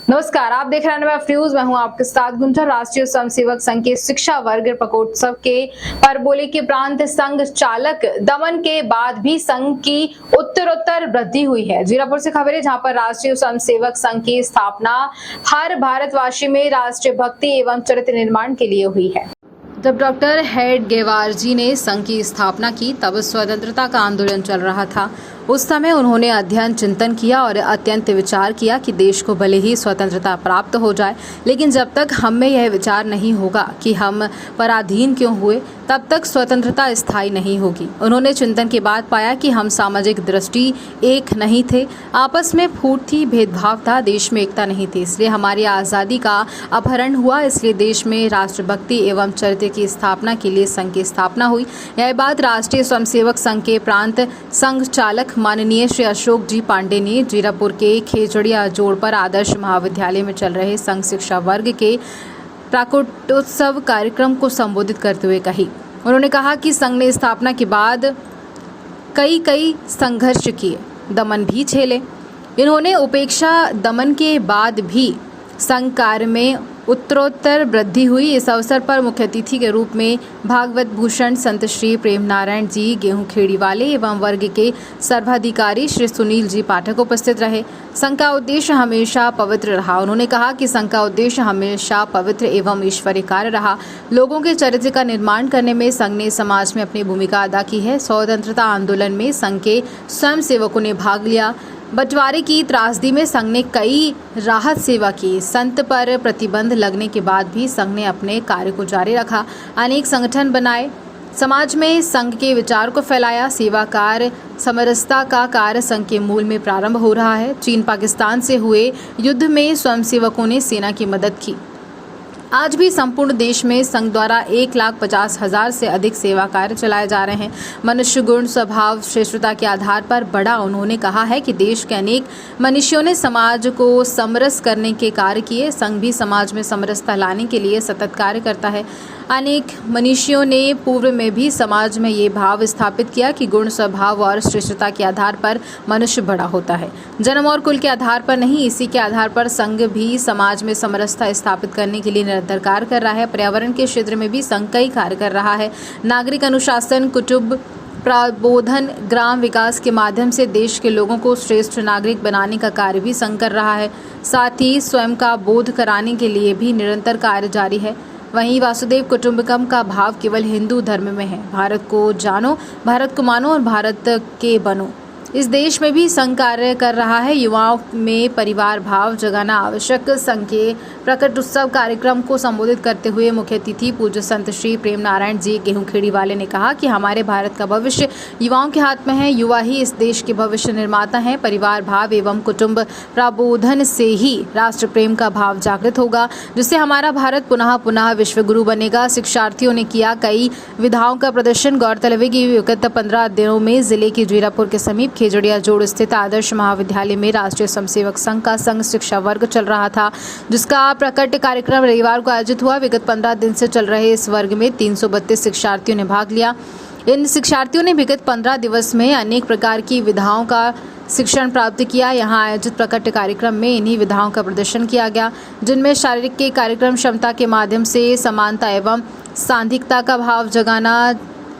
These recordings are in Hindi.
नमस्कार, आप देख रहे हैं न्यूज। मैं हूं आपके साथ गुंजा। राष्ट्रीय स्वयंसेवक संघ के शिक्षा वर्ग प्रकोत्सव के पर बोले कि प्रांत संघ चालक दमन के बाद भी संघ की उत्तरोत्तर वृद्धि हुई है। जीरापुर से खबर है, जहां पर राष्ट्रीय स्वयंसेवक संघ की स्थापना हर भारतवासी में राष्ट्रीय भक्ति एवं चरित्र निर्माण के लिए हुई है। जब डॉक्टर हेडगेवार जी ने संघ की स्थापना की, तब स्वतंत्रता का आंदोलन चल रहा था। उस समय उन्होंने अध्ययन चिंतन किया और अत्यंत विचार किया कि देश को भले ही स्वतंत्रता प्राप्त हो जाए, लेकिन जब तक हम में यह विचार नहीं होगा कि हम पराधीन क्यों हुए, तब तक स्वतंत्रता स्थायी नहीं होगी। उन्होंने चिंतन के बाद पाया कि हम सामाजिक दृष्टि एक नहीं थे, आपस में फूट थी, भेदभाव था, देश में एकता नहीं थी। इसलिए हमारी आज़ादी का अपहरण हुआ। इसलिए देश में राष्ट्रभक्ति एवं चरित्र की स्थापना के लिए संघ की स्थापना हुई। यह बात राष्ट्रीय स्वयंसेवक संघ के प्रांत संघ चालक माननीय श्री अशोक जी पांडे ने जीरापुर के खेजड़िया जोड़ पर आदर्श महाविद्यालय में चल रहे संघ शिक्षा वर्ग के प्राकोटोत्सव कार्यक्रम को संबोधित करते हुए कही। उन्होंने कहा कि संघ ने स्थापना के बाद कई संघर्ष किए, दमन भी झेले। इन्होंने उपेक्षा दमन के बाद भी संघ कार्य में उत्तरोत्तर वृद्धि हुई। इस अवसर पर मुख्य अतिथि के रूप में भागवत भूषण संत श्री प्रेम नारायण जी गेहूं खेड़ी वाले एवं वर्ग के सर्वाधिकारी श्री सुनील जी पाठक उपस्थित रहे। संघ का उद्देश्य हमेशा पवित्र रहा। उन्होंने कहा कि संघ का उद्देश्य हमेशा पवित्र एवं ईश्वरीय कार्य रहा। लोगों के चरित्र का निर्माण करने में संघ ने समाज में अपनी भूमिका अदा की है। स्वतंत्रता आंदोलन में संघ के स्वयंसेवकों ने भाग लिया। बंटवारे की त्रासदी में संघ ने कई राहत सेवा की। संत पर प्रतिबंध लगने के बाद भी संघ ने अपने कार्य को जारी रखा। अनेक संगठन बनाए, समाज में संघ के विचार को फैलाया। सेवा कार्य समरसता का कार्य संघ के मूल में प्रारंभ हो रहा है। चीन पाकिस्तान से हुए युद्ध में स्वयंसेवकों ने सेना की मदद की। आज भी संपूर्ण देश में संघ द्वारा 1,50,000 से अधिक सेवा कार्य चलाए जा रहे हैं। मनुष्य गुण स्वभाव श्रेष्ठता के आधार पर बढ़ा। उन्होंने कहा है कि देश के अनेक मनुष्यों ने समाज को समरस करने के कार्य किए। संघ भी समाज में समरसता लाने के लिए सतत कार्य करता है। अनेक मनुष्यों ने पूर्व में भी समाज में ये भाव स्थापित किया कि गुण स्वभाव और श्रेष्ठता के आधार पर मनुष्य बड़ा होता है, जन्म और कुल के आधार पर नहीं। इसी के आधार पर संघ भी समाज में समरसता स्थापित करने के लिए निरंतर कार्य कर रहा है। पर्यावरण के क्षेत्र में भी संघ कई कार्य कर रहा है। नागरिक अनुशासन, कुटुंब प्रबोधन, ग्राम विकास के माध्यम से देश के लोगों को श्रेष्ठ नागरिक बनाने का कार्य भी संघ कर रहा है। साथ ही स्वयं का बोध कराने के लिए भी निरंतर कार्य जारी है। वहीं वासुदेव कुटुंबकम का भाव केवल हिंदू धर्म में है। भारत को जानो, भारत को मानो और भारत के बनो। इस देश में भी संघ कार्य कर रहा है। युवाओं में परिवार भाव जगाना आवश्यक। संघ के प्रकट उत्सव कार्यक्रम को संबोधित करते हुए मुख्य अतिथि पूज्य संत श्री प्रेम नारायण जी गेहूं खेड़ी वाले ने कहा कि हमारे भारत का भविष्य युवाओं के हाथ में है। युवा ही इस देश के भविष्य निर्माता हैं। परिवार भाव एवं कुटुंब प्रबोधन से ही राष्ट्र प्रेम का भाव जागृत होगा, जिससे हमारा भारत पुनः विश्व गुरु बनेगा। शिक्षार्थियों ने किया कई विधाओं का प्रदर्शन। गौरतलब है कि विगत 15 दिनों में जिले के जीरापुर के समीप खेजड़िया जोड़ स्थित आदर्श महाविद्यालय में राष्ट्रीय स्वयंसेवक संघ का संघ शिक्षा वर्ग चल रहा था, जिसका प्रकट कार्यक्रम रविवार को आयोजित हुआ। विगत 15 दिन से चल रहे इस वर्ग में 332 शिक्षार्थियों ने भाग लिया। इन शिक्षार्थियों ने विगत 15 दिवस में अनेक प्रकार की विधाओं का शिक्षण प्राप्त किया। यहाँ आयोजित प्रकट कार्यक्रम में इन्हीं विधाओं का प्रदर्शन किया गया, जिनमें शारीरिक के कार्यक्रम, क्षमता के माध्यम से समानता एवं सांधिकता का भाव जगाना,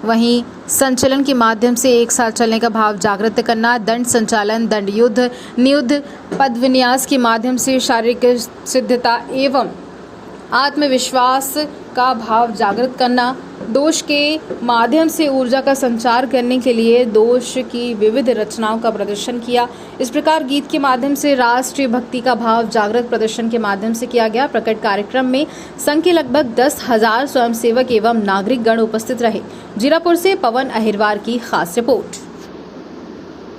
वहीं संचलन के माध्यम से एक साथ चलने का भाव जागृत करना, दंड संचालन, दंड युद्ध, नियुद्ध, पद विन्यास के माध्यम से शारीरिक सिद्धता एवं आत्मविश्वास का भाव जागृत करना, दोष के माध्यम से ऊर्जा का संचार करने के लिए दोष की विविध रचनाओं का प्रदर्शन किया। इस प्रकार गीत के माध्यम से राष्ट्रीय भक्ति का भाव जागृत प्रदर्शन के माध्यम से किया गया। प्रकट कार्यक्रम में संघ के लगभग 10,000 स्वयंसेवक एवं नागरिक गण उपस्थित रहे। जीरापुर से पवन अहिरवार की खास रिपोर्ट।